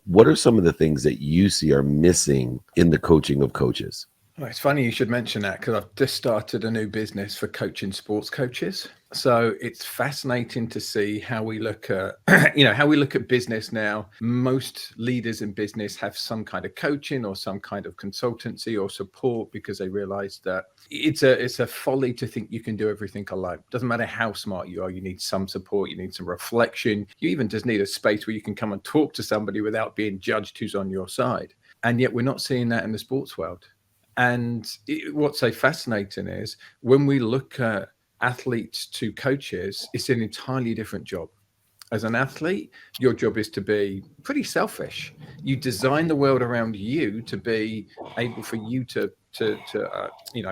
What are some of the things that you see are missing in the coaching of coaches? Well, it's funny you should mention that because I've just started a new business for coaching sports coaches. So it's fascinating to see how we look at, how we look at business now. Most leaders in business have some kind of coaching or some kind of consultancy or support because they realize that it's a folly to think you can do everything alone. Doesn't matter how smart you are, you need some support, you need some reflection. You even just need a space where you can come and talk to somebody without being judged who's on your side. And yet we're not seeing that in the sports world. And what's so fascinating is when we look at athletes to coaches, it's an entirely different job. As an athlete, your job is to be pretty selfish. You design the world around you to be able for you to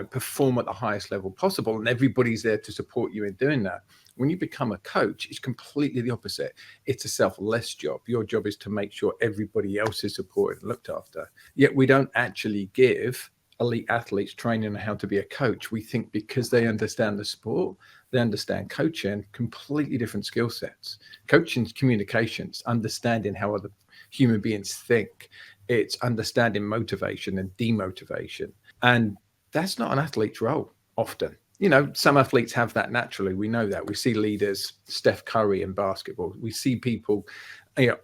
perform at the highest level possible, and everybody's there to support you in doing that. When you become a coach, it's completely the opposite. It's a selfless job. Your job is to make sure everybody else is supported and looked after. Yet we don't actually give elite athletes training on how to be a coach. We think because they understand the sport, they understand coaching, completely different skill sets. Coaching's communications, understanding how other human beings think. It's understanding motivation and demotivation. And that's not an athlete's role often. Some athletes have that naturally. We know that. We see leaders, Steph Curry in basketball. We see people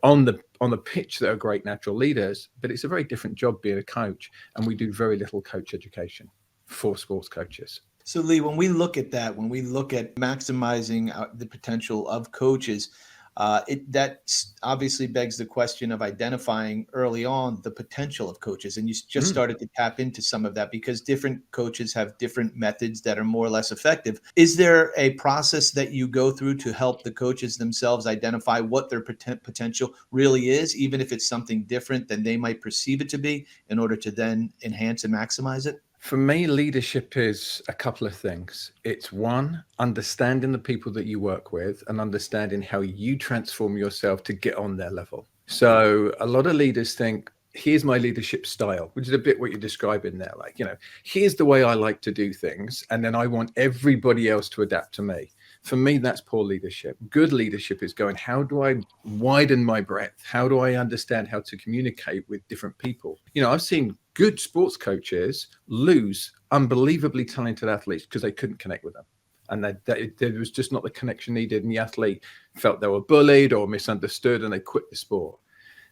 on the pitch that are great natural leaders, but it's a very different job being a coach, and we do very little coach education for sports coaches. So, Lee, when we look at that, when we look at maximizing the potential of coaches, that obviously begs the question of identifying early on the potential of coaches. And you just started to tap into some of that because different coaches have different methods that are more or less effective. Is there a process that you go through to help the coaches themselves identify what their potential really is, even if it's something different than they might perceive it to be, in order to then enhance and maximize it? For me, leadership is a couple of things. It's one, understanding the people that you work with and understanding how you transform yourself to get on their level. So a lot of leaders think, here's my leadership style, which is a bit what you're describing there. Like, here's the way I like to do things. And then I want everybody else to adapt to me. For me, that's poor leadership. Good leadership is going, how do I widen my breadth? How do I understand how to communicate with different people? I've seen good sports coaches lose unbelievably talented athletes because they couldn't connect with them. And there was just not the connection needed. And the athlete felt they were bullied or misunderstood and they quit the sport.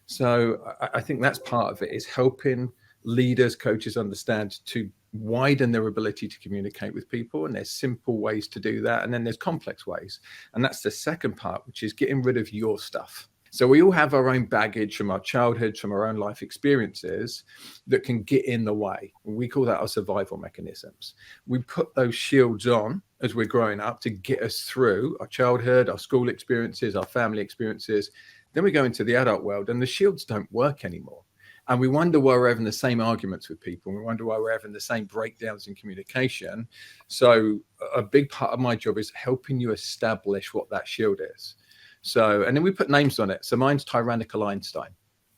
So I think that's part of it, is helping leaders, coaches understand to widen their ability to communicate with people. And there's simple ways to do that. And then there's complex ways. And that's the second part, which is getting rid of your stuff. So we all have our own baggage from our childhood, from our own life experiences that can get in the way. We call that our survival mechanisms. We put those shields on as we're growing up to get us through our childhood, our school experiences, our family experiences. Then we go into the adult world and the shields don't work anymore. And we wonder why we're having the same arguments with people. We wonder why we're having the same breakdowns in communication. So a big part of my job is helping you establish what that shield is. So, and then we put names on it. So mine's Tyrannical Einstein.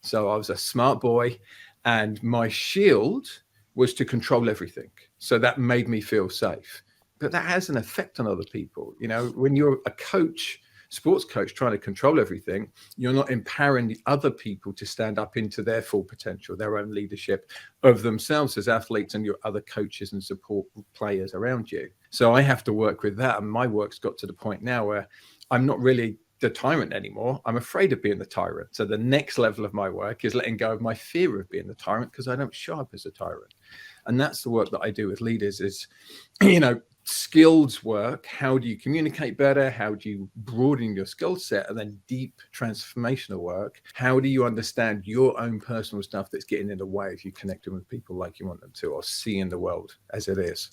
So I was a smart boy and my shield was to control everything. So that made me feel safe. But that has an effect on other people. When you're a coach, sports coach, trying to control everything, you're not empowering the other people to stand up into their full potential, their own leadership of themselves as athletes and your other coaches and support players around you. So I have to work with that. And my work's got to the point now where I'm not really the tyrant anymore. I'm afraid of being the tyrant. So the next level of my work is letting go of my fear of being the tyrant because I don't show up as a tyrant. And that's the work that I do with leaders is, skills work. How do you communicate better? How do you broaden your skill set? And then deep transformational work. How do you understand your own personal stuff that's getting in the way of you connecting with people like you want them to, or seeing the world as it is?